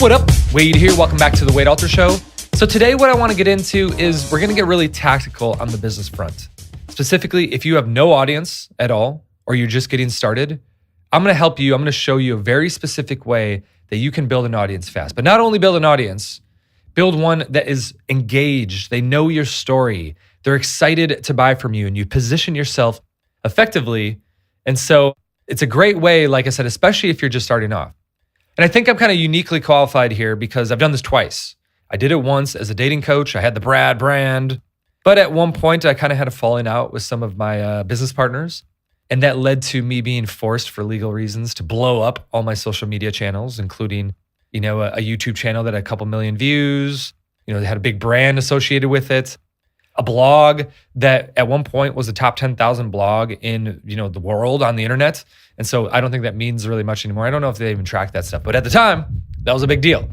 What up? Wade here. Welcome back to the Wade Alter Show. So today what I want to get into is we're going to get really tactical on the business front. Specifically, if you have no audience at all, or you're just getting started, I'm going to help you. I'm going to show you a very specific way that you can build an audience fast. But not only build an audience, build one that is engaged. They know your story. They're excited to buy from you, and you position yourself effectively. And so it's a great way, like I said, especially if you're just starting off. And I think I'm kind of uniquely qualified here because I've done this twice. I did it once as a dating coach. I had the Brad brand. But at one point, I kind of had a falling out with some of my business partners. And that led to me being forced for legal reasons to blow up all my social media channels, including, a YouTube channel that had a couple million views. They had a big brand associated with it. A blog that at one point was a top 10,000 blog in, the world on the internet. And so I don't think that means really much anymore. I don't know if they even track that stuff, but at the time, that was a big deal.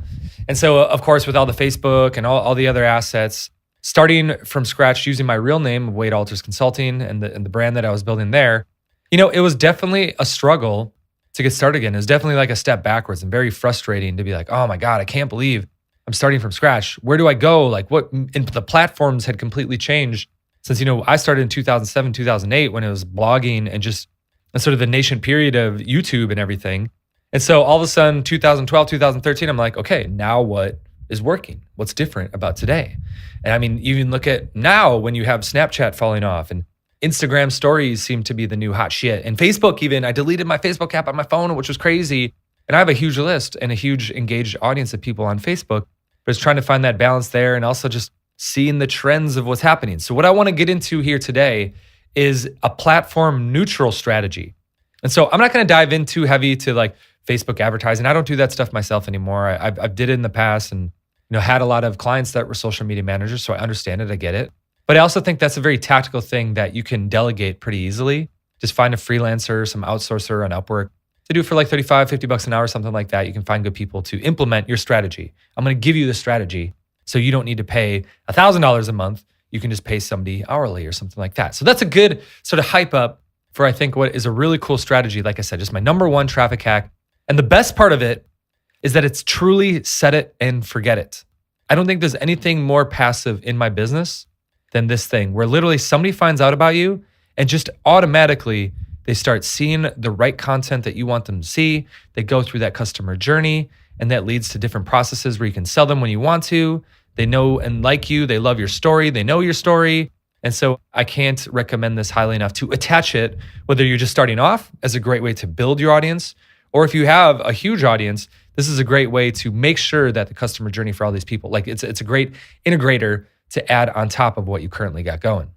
And so, of course, with all the Facebook and all the other assets, starting from scratch using my real name, Wade Alters Consulting, and the brand that I was building there, it was definitely a struggle to get started again. It was definitely like a step backwards and very frustrating to be like, oh my God, I can't believe I'm starting from scratch. Where do I go? Like what? And the platforms had completely changed since, I started in 2007, 2008 when it was blogging and just sort of the nascent period of YouTube and everything. And so all of a sudden, 2012, 2013, I'm like, okay, now what is working? What's different about today? And I mean, even look at now when you have Snapchat falling off and Instagram stories seem to be the new hot shit. And Facebook even, I deleted my Facebook app on my phone, which was crazy. And I have a huge list and a huge engaged audience of people on Facebook. But it's trying to find that balance there and also just seeing the trends of what's happening. So what I want to get into here today is a platform neutral strategy. And so I'm not going to dive in too heavy to like Facebook advertising. I don't do that stuff myself anymore. I've did it in the past and had a lot of clients that were social media managers. So I understand it, I get it. But I also think that's a very tactical thing that you can delegate pretty easily. Just find a freelancer, some outsourcer on Upwork to do for like 35, 50 bucks an hour, something like that. You can find good people to implement your strategy. I'm going to give you the strategy so you don't need to pay $1,000 a month. You can just pay somebody hourly or something like that. So that's a good sort of hype up for I think what is a really cool strategy. Like I said, just my number one traffic hack. And the best part of it is that it's truly set it and forget it. I don't think there's anything more passive in my business than this thing where literally somebody finds out about you and just automatically they start seeing the right content that you want them to see. They go through that customer journey and that leads to different processes where you can sell them when you want to. They know and like you. They love your story. They know your story. And so I can't recommend this highly enough to attach it, whether you're just starting off as a great way to build your audience, or if you have a huge audience, this is a great way to make sure that the customer journey for all these people, like it's a great integrator to add on top of what you currently got going.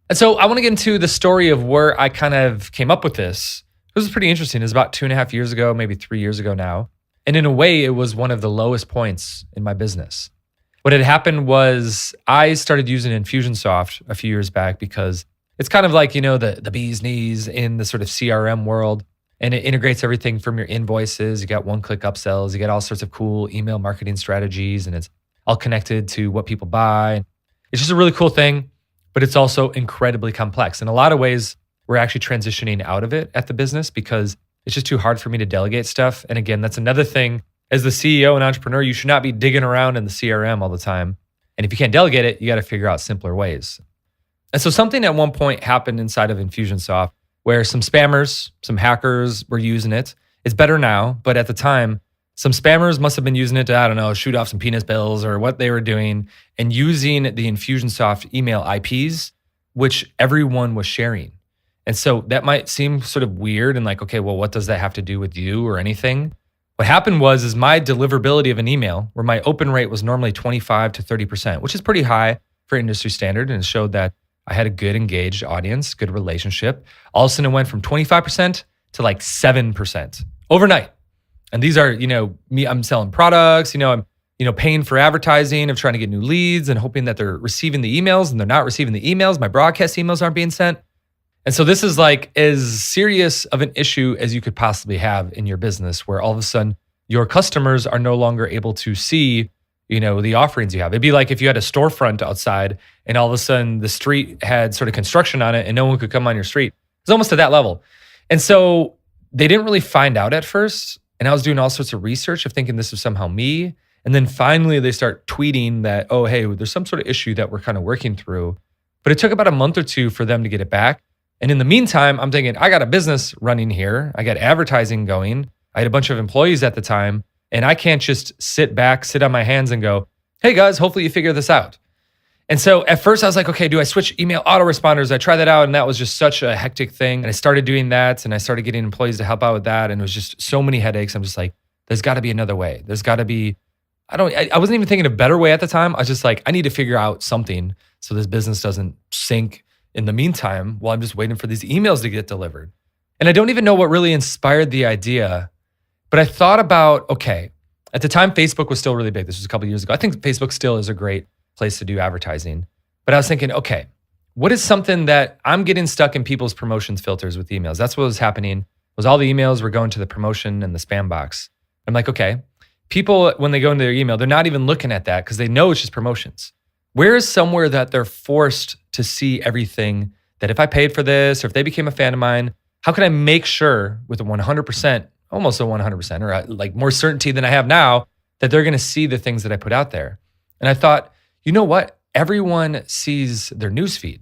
And so I want to get into the story of where I kind of came up with this. This was pretty interesting. It was about 2.5 years ago, maybe 3 years ago now. And in a way, it was one of the lowest points in my business. What had happened was I started using Infusionsoft a few years back because it's kind of like, the bee's knees in the sort of CRM world. And it integrates everything from your invoices. You got one-click upsells. You got all sorts of cool email marketing strategies. And it's all connected to what people buy. It's just a really cool thing, but it's also incredibly complex. In a lot of ways, we're actually transitioning out of it at the business because it's just too hard for me to delegate stuff. And again, that's another thing. As the CEO and entrepreneur, you should not be digging around in the CRM all the time. And if you can't delegate it, you got to figure out simpler ways. And so something at one point happened inside of Infusionsoft where some spammers, some hackers were using it. It's better now, but at the time, some spammers must have been using it to, shoot off some penis bills or what they were doing and using the Infusionsoft email IPs, which everyone was sharing. And so that might seem sort of weird and like, okay, well, what does that have to do with you or anything? What happened was my deliverability of an email, where my open rate was normally 25 to 30%, which is pretty high for industry standard, and it showed that I had a good engaged audience, good relationship. All of a sudden it went from 25% to like 7% overnight. And these are, me, I'm selling products, I'm, paying for advertising, of trying to get new leads and hoping that they're receiving the emails, and they're not receiving the emails. My broadcast emails aren't being sent. And so this is like as serious of an issue as you could possibly have in your business, where all of a sudden your customers are no longer able to see, the offerings you have. It'd be like if you had a storefront outside and all of a sudden the street had sort of construction on it and no one could come on your street. It's almost to that level. And so they didn't really find out at first And I was doing all sorts of research of thinking this was somehow me. And then finally they start tweeting that, oh, hey, there's some sort of issue that we're kind of working through. But it took about a month or two for them to get it back. And in the meantime, I'm thinking, I got a business running here. I got advertising going. I had a bunch of employees at the time. And I can't just sit on my hands and go, hey guys, hopefully you figure this out. And so at first I was like, okay, do I switch email autoresponders? I tried that out and that was just such a hectic thing. And I started doing that and I started getting employees to help out with that. And it was just so many headaches. I'm just like, there's got to be another way. There's got to be, I wasn't even thinking a better way at the time. I was just like, I need to figure out something so this business doesn't sink in the meantime while I'm just waiting for these emails to get delivered. And I don't even know what really inspired the idea, but I thought about, okay, at the time, Facebook was still really big. This was a couple of years ago. I think Facebook still is a great place to do advertising. But I was thinking, okay, what is something that I'm getting stuck in people's promotions filters with emails? That's what was happening, was all the emails were going to the promotion and the spam box. I'm like, okay, people, when they go into their email, they're not even looking at that because they know it's just promotions. Where is somewhere that they're forced to see everything that if I paid for this or if they became a fan of mine, how can I make sure with a 100%, almost a 100% or like more certainty than I have now that they're going to see the things that I put out there? And I thought, you know what? Everyone sees their newsfeed.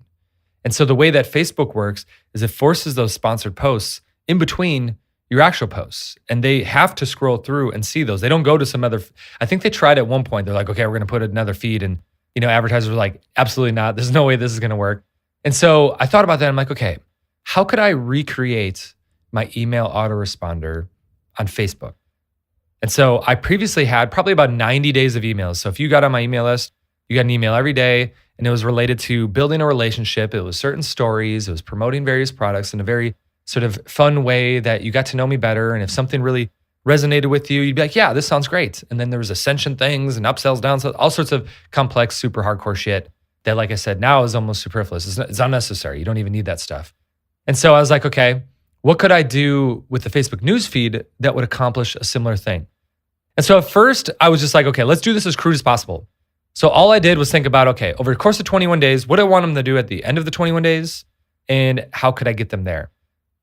And so the way that Facebook works is it forces those sponsored posts in between your actual posts. And they have to scroll through and see those. They don't go to some other, I think they tried at one point. They're like, okay, we're going to put another feed. And advertisers were like, absolutely not. There's no way this is going to work. And so I thought about that. I'm like, okay, how could I recreate my email autoresponder on Facebook? And so I previously had probably about 90 days of emails. So if you got on my email list, you got an email every day and it was related to building a relationship. It was certain stories. It was promoting various products in a very sort of fun way that you got to know me better. And if something really resonated with you, you'd be like, yeah, this sounds great. And then there was ascension things and upsells, downsells, all sorts of complex, super hardcore shit that, like I said, now is almost superfluous. It's unnecessary. You don't even need that stuff. And so I was like, okay, what could I do with the Facebook newsfeed that would accomplish a similar thing? And so at first I was just like, okay, let's do this as crude as possible. So all I did was think about, okay, over the course of 21 days, what do I want them to do at the end of the 21 days? And how could I get them there?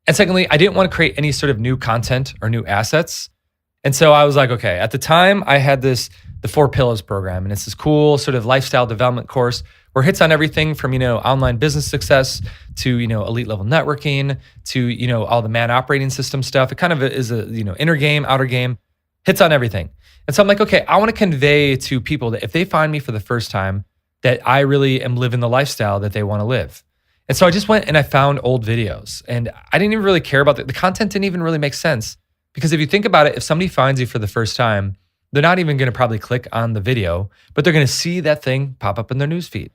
And secondly, I didn't want to create any sort of new content or new assets. And so I was like, okay, at the time I had the 4 Pillars program, and it's this cool sort of lifestyle development course where it hits on everything from, online business success to, elite level networking to, all the man operating system stuff. It kind of is a, inner game, outer game, hits on everything. And so I'm like, okay, I want to convey to people that if they find me for the first time, that I really am living the lifestyle that they want to live. And so I just went and I found old videos, and I didn't even really care about the content didn't even really make sense. Because if you think about it, if somebody finds you for the first time, they're not even going to probably click on the video, but they're going to see that thing pop up in their newsfeed.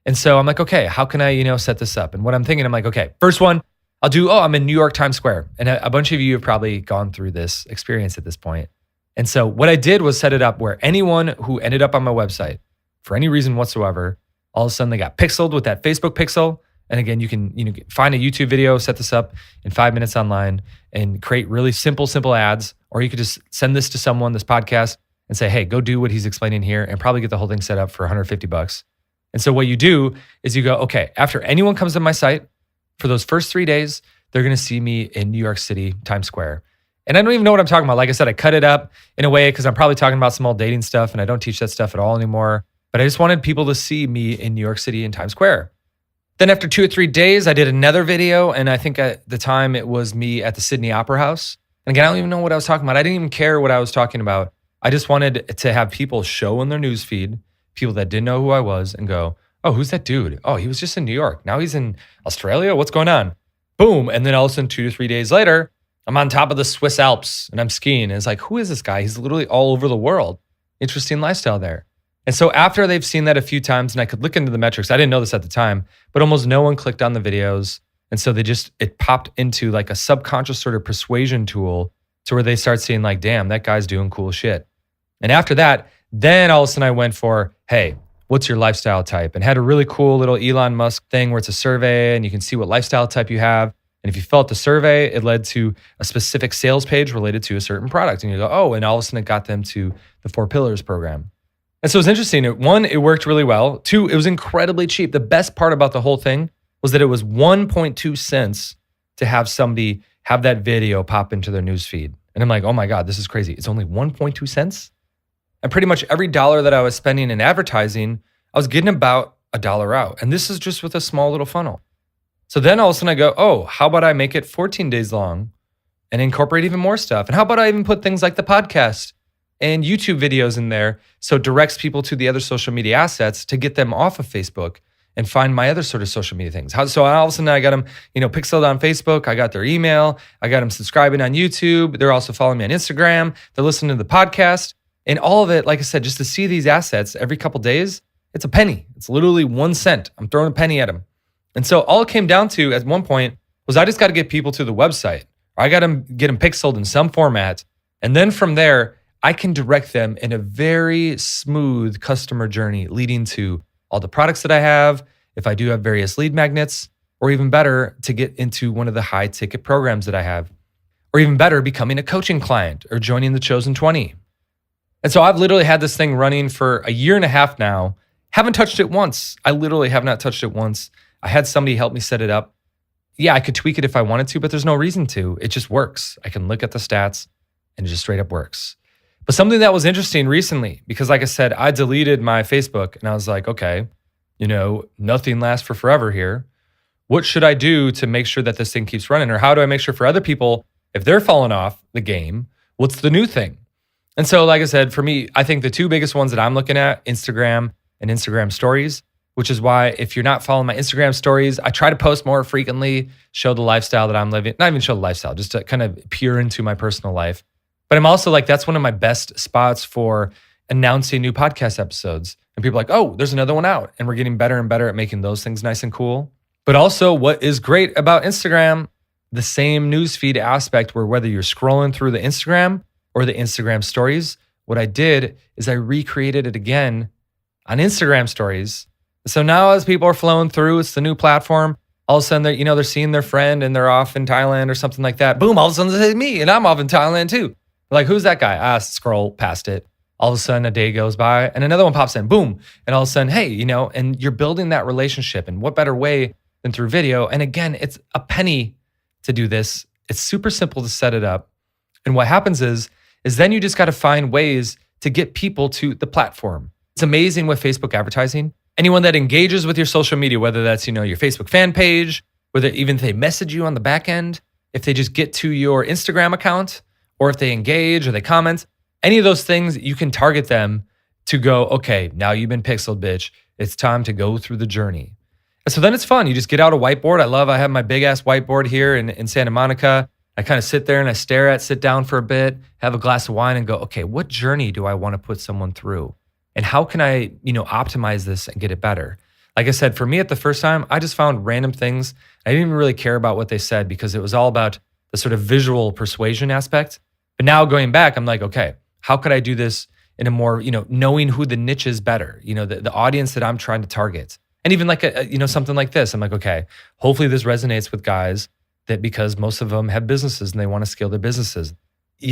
And so I'm like, okay, how can I, set this up? And what I'm thinking, I'm like, okay, first one, I'll do, I'm in New York Times Square. And a bunch of you have probably gone through this experience at this point. And so what I did was set it up where anyone who ended up on my website for any reason whatsoever, all of a sudden they got pixeled with that Facebook pixel. And again, you can find a YouTube video, set this up in 5 minutes online and create really simple ads. Or you could just send this to someone, this podcast, and say, hey, go do what he's explaining here and probably get the whole thing set up for $150. And so what you do is you go, okay, after anyone comes to my site, for those first 3 days, they're going to see me in New York City, Times Square. And I don't even know what I'm talking about. Like I said, I cut it up in a way because I'm probably talking about some old dating stuff and I don't teach that stuff at all anymore. But I just wanted people to see me in New York City in Times Square. Then after 2 or 3 days, I did another video. And I think at the time it was me at the Sydney Opera House. And again, I don't even know what I was talking about. I didn't even care what I was talking about. I just wanted to have people show in their newsfeed, people that didn't know who I was, and go, oh, who's that dude? Oh, he was just in New York. Now he's in Australia. What's going on? Boom. And then all of a sudden, 2 to 3 days later, I'm on top of the Swiss Alps and I'm skiing. And it's like, who is this guy? He's literally all over the world. Interesting lifestyle there. And so after they've seen that a few times, and I could look into the metrics, I didn't know this at the time, but almost no one clicked on the videos. And so it popped into like a subconscious sort of persuasion tool to where they start seeing like, damn, that guy's doing cool shit. And after that, then all of a sudden I went for, hey, what's your lifestyle type? And had a really cool little Elon Musk thing where it's a survey and you can see what lifestyle type you have. And if you fill out the survey, it led to a specific sales page related to a certain product. And you go, oh, and all of a sudden it got them to the 4 Pillars program. And so it was interesting. One, it worked really well. 2, it was incredibly cheap. The best part about the whole thing was that it was 1.2 cents to have somebody have that video pop into their newsfeed. And I'm like, oh my God, this is crazy. It's only 1.2 cents. And pretty much every dollar that I was spending in advertising, I was getting about $1 out. And this is just with a small little funnel. So then all of a sudden I go, oh, how about I make it 14 days long and incorporate even more stuff? And how about I even put things like the podcast and YouTube videos in there so it directs people to the other social media assets to get them off of Facebook and find my other sort of social media things. So all of a sudden I got them, pixeled on Facebook. I got their email. I got them subscribing on YouTube. They're also following me on Instagram. They're listening to the podcast. And all of it, like I said, just to see these assets every couple days, it's a penny. It's literally 1 cent. I'm throwing a penny at them. And so all it came down to at one point was I just got to get people to the website. Or I got to get them pixeled in some format. And then from there, I can direct them in a very smooth customer journey leading to all the products that I have, if I do have various lead magnets, or even better, to get into one of the high ticket programs that I have, or even better, becoming a coaching client or joining the Chosen 20. And so I've literally had this thing running for a year and a half now. Haven't touched it once. I literally have not touched it once. I had somebody help me set it up. Yeah, I could tweak it if I wanted to, but there's no reason to. It just works. I can look at the stats and it just straight up works. But something that was interesting recently, because like I said, I deleted my Facebook and I was like, okay, nothing lasts for forever here. What should I do to make sure that this thing keeps running? Or how do I make sure for other people, if they're falling off the game, what's the new thing? And so, like I said, for me, I think the two biggest ones that I'm looking at, Instagram and Instagram stories, which is why if you're not following my Instagram stories, I try to post more frequently, show the lifestyle that I'm living, not even show the lifestyle, just to kind of peer into my personal life. But I'm also like, that's one of my best spots for announcing new podcast episodes. And people are like, oh, there's another one out. And we're getting better and better at making those things nice and cool. But also what is great about Instagram, the same newsfeed aspect where whether you're scrolling through the Instagram or the Instagram stories, what I did is I recreated it again on Instagram stories. So now as people are flowing through, it's the new platform. All of a sudden they're seeing their friend and they're off in Thailand or something like that. Boom, all of a sudden they say me and I'm off in Thailand too. Like, who's that guy? Scroll past it. All of a sudden a day goes by and another one pops in, boom. And all of a sudden, hey, and you're building that relationship. And what better way than through video? And again, it's a penny to do this. It's super simple to set it up. And what happens is then you just got to find ways to get people to the platform. It's amazing with Facebook advertising. Anyone that engages with your social media, whether that's, your Facebook fan page, whether even if they message you on the back end, if they just get to your Instagram account, or if they engage or they comment, any of those things, you can target them to go, okay, now you've been pixeled, bitch. It's time to go through the journey. And so then it's fun. You just get out a whiteboard. I have my big ass whiteboard here in Santa Monica. I kind of sit there and I sit down for a bit, have a glass of wine and go, okay, what journey do I want to put someone through? And how can I, optimize this and get it better? Like I said, for me at the first time, I just found random things. I didn't even really care about what they said because it was all about the sort of visual persuasion aspect. But now going back, I'm like, okay, how could I do this in a more, knowing who the niche is better, the audience that I'm trying to target. And even like, something like this, I'm like, okay, hopefully this resonates with guys that because most of them have businesses and they want to scale their businesses.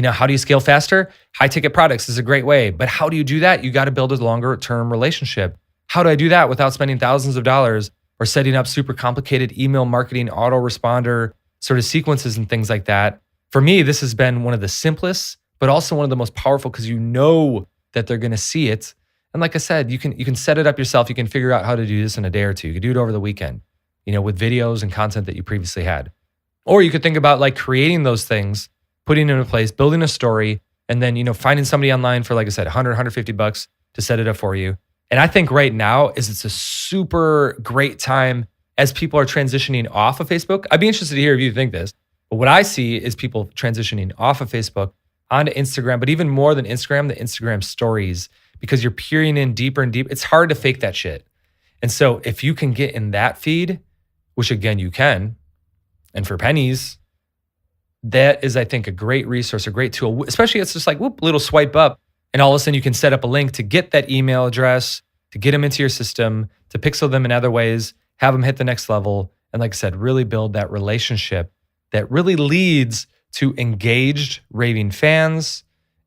How do you scale faster? High ticket products is a great way. But how do you do that? You got to build a longer term relationship. How do I do that without spending thousands of dollars or setting up super complicated email marketing, autoresponder sort of sequences and things like that? For me, this has been one of the simplest, but also one of the most powerful because that they're going to see it. And like I said, you can set it up yourself. You can figure out how to do this in a day or two. You can do it over the weekend, with videos and content that you previously had. Or you could think about like creating those things, putting them in place, building a story, and then, finding somebody online for, like I said, $100, $150 to set it up for you. And I think right now it's a super great time as people are transitioning off of Facebook. I'd be interested to hear if you think this. But what I see is people transitioning off of Facebook onto Instagram, but even more than Instagram, the Instagram stories, because you're peering in deeper and deeper. It's hard to fake that shit. And so if you can get in that feed, which again, you can, and for pennies, that is, I think, a great resource, a great tool, especially it's just like, little swipe up. And all of a sudden you can set up a link to get that email address, to get them into your system, to pixel them in other ways, have them hit the next level. And like I said, really build that relationship that really leads to engaged, raving fans.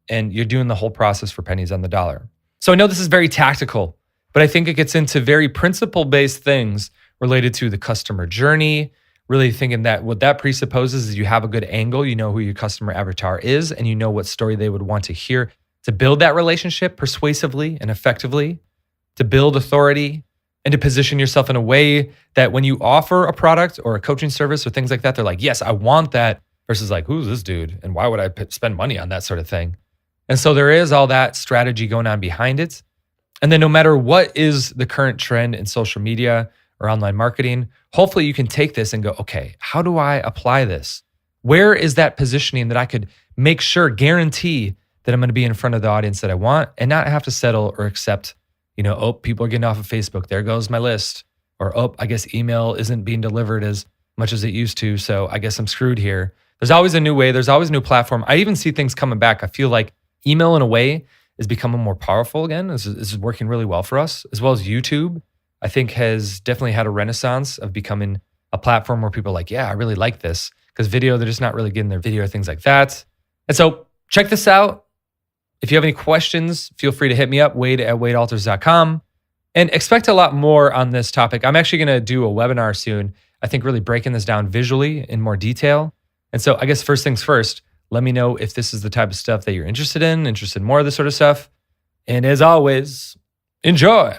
And you're doing the whole process for pennies on the dollar. So I know this is very tactical, but I think it gets into very principle-based things related to the customer journey, really thinking that what that presupposes is you have a good angle, you know who your customer avatar is, and you know what story they would want to hear to build that relationship persuasively and effectively, to build authority, and to position yourself in a way that when you offer a product or a coaching service or things like that, they're like, yes, I want that, versus like, who's this dude? And why would I spend money on that sort of thing? And so there is all that strategy going on behind it. And then no matter what is the current trend in social media or online marketing, hopefully you can take this and go, okay, how do I apply this? Where is that positioning that I could make sure, guarantee that I'm going to be in front of the audience that I want and not have to settle or accept, oh, people are getting off of Facebook. There goes my list. Or, oh, I guess email isn't being delivered as much as it used to. So I guess I'm screwed here. There's always a new way. There's always a new platform. I even see things coming back. I feel like email in a way is becoming more powerful again. This is working really well for us, as well as YouTube. I think has definitely had a renaissance of becoming a platform where people are like, yeah, I really like this. Because video, they're just not really getting their video, things like that. And so check this out. If you have any questions, feel free to hit me up, wade@wadealters.com. And expect a lot more on this topic. I'm actually going to do a webinar soon, I think really breaking this down visually in more detail. And so I guess first things first, let me know if this is the type of stuff that you're interested in more of this sort of stuff. And as always, enjoy.